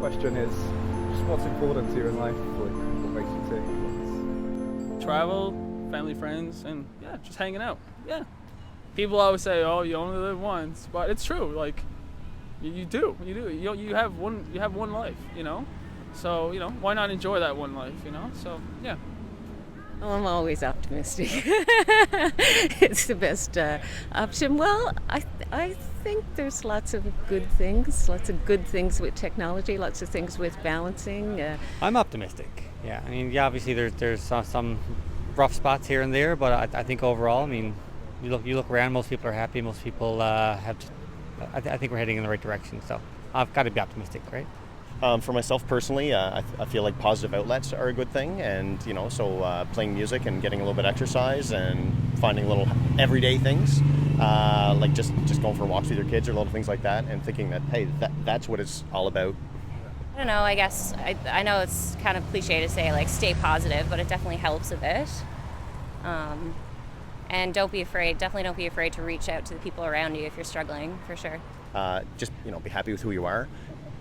question is just what's important to you in life? What makes you tick? Travel, family, friends, and yeah, just hanging out. Yeah. People always say, "Oh, you only live once," but it's true. Like, you do. You have one life, you know. So why not enjoy that one life, you know? So yeah. Oh, I'm always optimistic. It's the best option. Well, I think there's lots of good things with technology, lots of things with balancing. I'm optimistic. Yeah, I mean, obviously there's some rough spots here and there, but I think overall, I mean, you look around, most people are happy, most people I think we're heading in the right direction. So I've got to be optimistic, right? For myself personally, I feel like positive outlets are a good thing, and so playing music and getting a little bit of exercise and finding little everyday things, like just going for walks with your kids or little things like that, and thinking that hey, that's what it's all about. I don't know, I guess I know it's kind of cliche to say like stay positive, but it definitely helps a bit. And definitely don't be afraid to reach out to the people around you if you're struggling, for sure. Just be happy with who you are.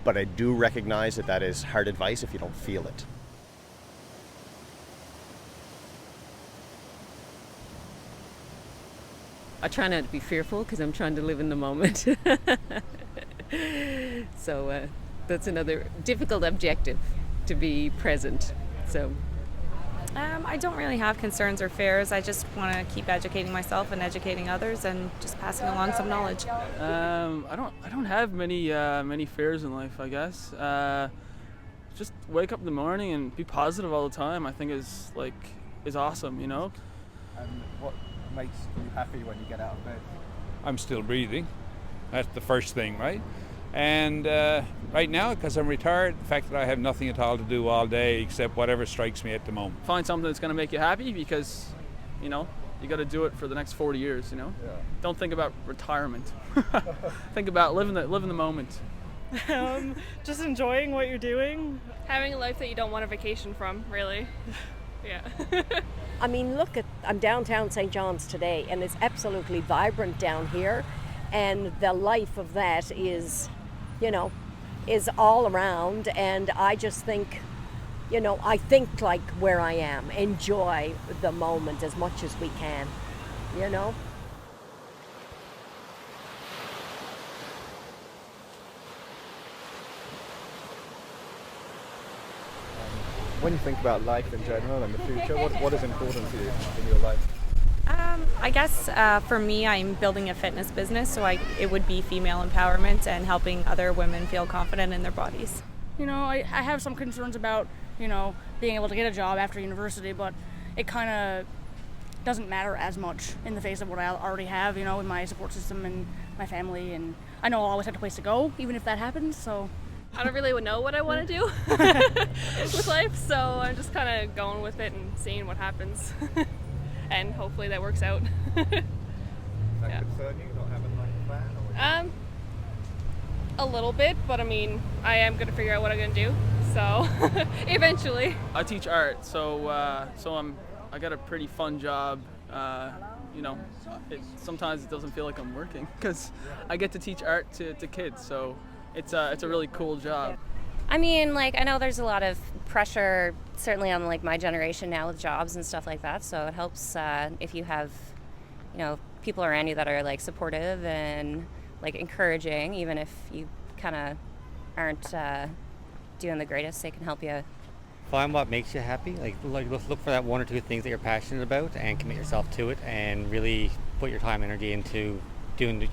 But I do recognize that is hard advice if you don't feel it. I try not to be fearful because I'm trying to live in the moment. So that's another difficult objective, to be present. So I don't really have concerns or fears. I just want to keep educating myself and educating others and just passing along some knowledge. I don't have many fears in life, I guess. Just wake up in the morning and be positive all the time, I think is awesome, you know? And what makes you happy when you get out of bed? I'm still breathing. That's the first thing, right? And right now, because I'm retired, the fact that I have nothing at all to do all day except whatever strikes me at the moment. Find something that's going to make you happy because, you got to do it for the next 40 years, Yeah. Don't think about retirement. Think about living the moment. Just enjoying what you're doing. Having a life that you don't want a vacation from, really. Yeah. I mean, I'm downtown St. John's today, and it's absolutely vibrant down here. And the life of that is all around. And I just think, I think like where I am, enjoy the moment as much as we can, When you think about life in general and the future, what is important to you in your life? I guess for me, I'm building a fitness business, so it would be female empowerment and helping other women feel confident in their bodies. I have some concerns about, being able to get a job after university, but it kind of doesn't matter as much in the face of what I already have, with my support system and my family, and I know I'll always have a place to go, even if that happens, so. I don't really know what I want to do with life, so I'm just kind of going with it and seeing what happens. And hopefully that works out. Does that concern you, not having like a plan? A little bit, but I mean, I am going to figure out what I'm going to do, so eventually. I teach art, so I got a pretty fun job. Sometimes it doesn't feel like I'm working because I get to teach art to kids, so it's a really cool job. I mean, I know there's a lot of pressure, certainly on my generation now with jobs and stuff like that. So it helps if you have, people around you that are supportive and encouraging, even if you kind of aren't doing the greatest. They can help you. Find what makes you happy. Look for that one or two things that you're passionate about and commit yourself to it, and really put your time and energy into doing it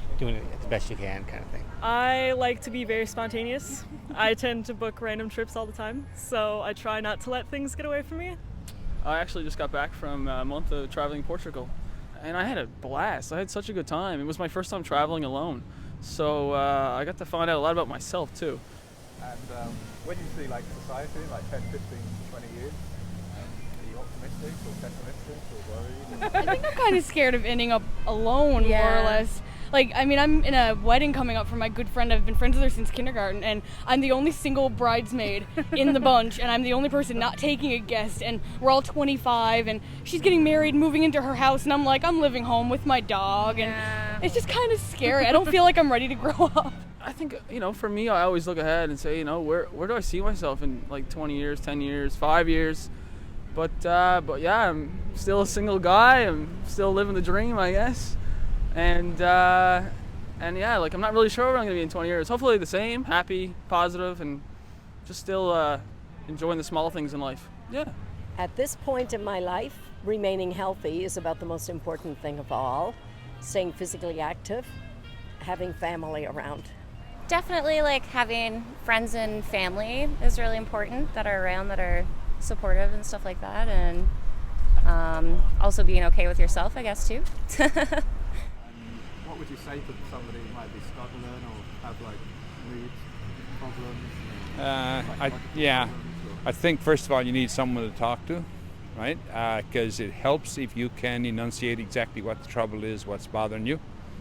the best you can, kind of thing. I like to be very spontaneous. I tend to book random trips all the time, so I try not to let things get away from me. I actually just got back from a month of traveling Portugal, and I had a blast. I had such a good time. It was my first time traveling alone, so I got to find out a lot about myself too. And when you see society in 10, 15, 20 years, are you optimistic or pessimistic or worried? I think I'm kind of scared of ending up alone, more or less. I'm in a wedding coming up for my good friend. I've been friends with her since kindergarten, and I'm the only single bridesmaid in the bunch, and I'm the only person not taking a guest, and we're all 25, and she's getting married, moving into her house, and I'm living home with my dog, and it's just kind of scary. I don't feel like I'm ready to grow up. I think, for me, I always look ahead and say, where do I see myself in like 20 years, 10 years, 5 years? But yeah, I'm still a single guy. I'm still living the dream, I guess. And yeah, like I'm not really sure where I'm going to be in 20 years. Hopefully the same, happy, positive, and just still enjoying the small things in life. Yeah. At this point in my life, remaining healthy is about the most important thing of all. Staying physically active, having family around. Definitely, like having friends and family is really important that are around, that are supportive and stuff like that, and also being okay with yourself, I guess, too. What would you say to somebody who might be struggling or have like mood problems? I think first of all you need someone to talk to, right? Because it helps if you can enunciate exactly what the trouble is, what's bothering you.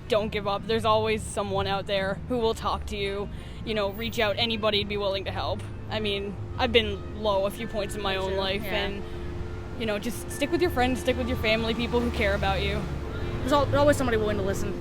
Don't give up. There's always someone out there who will talk to you. Reach out. Anybody'd be willing to help. I mean, I've been low a few points in my own life, and just stick with your friends, stick with your family, people who care about you. There's always somebody willing to listen.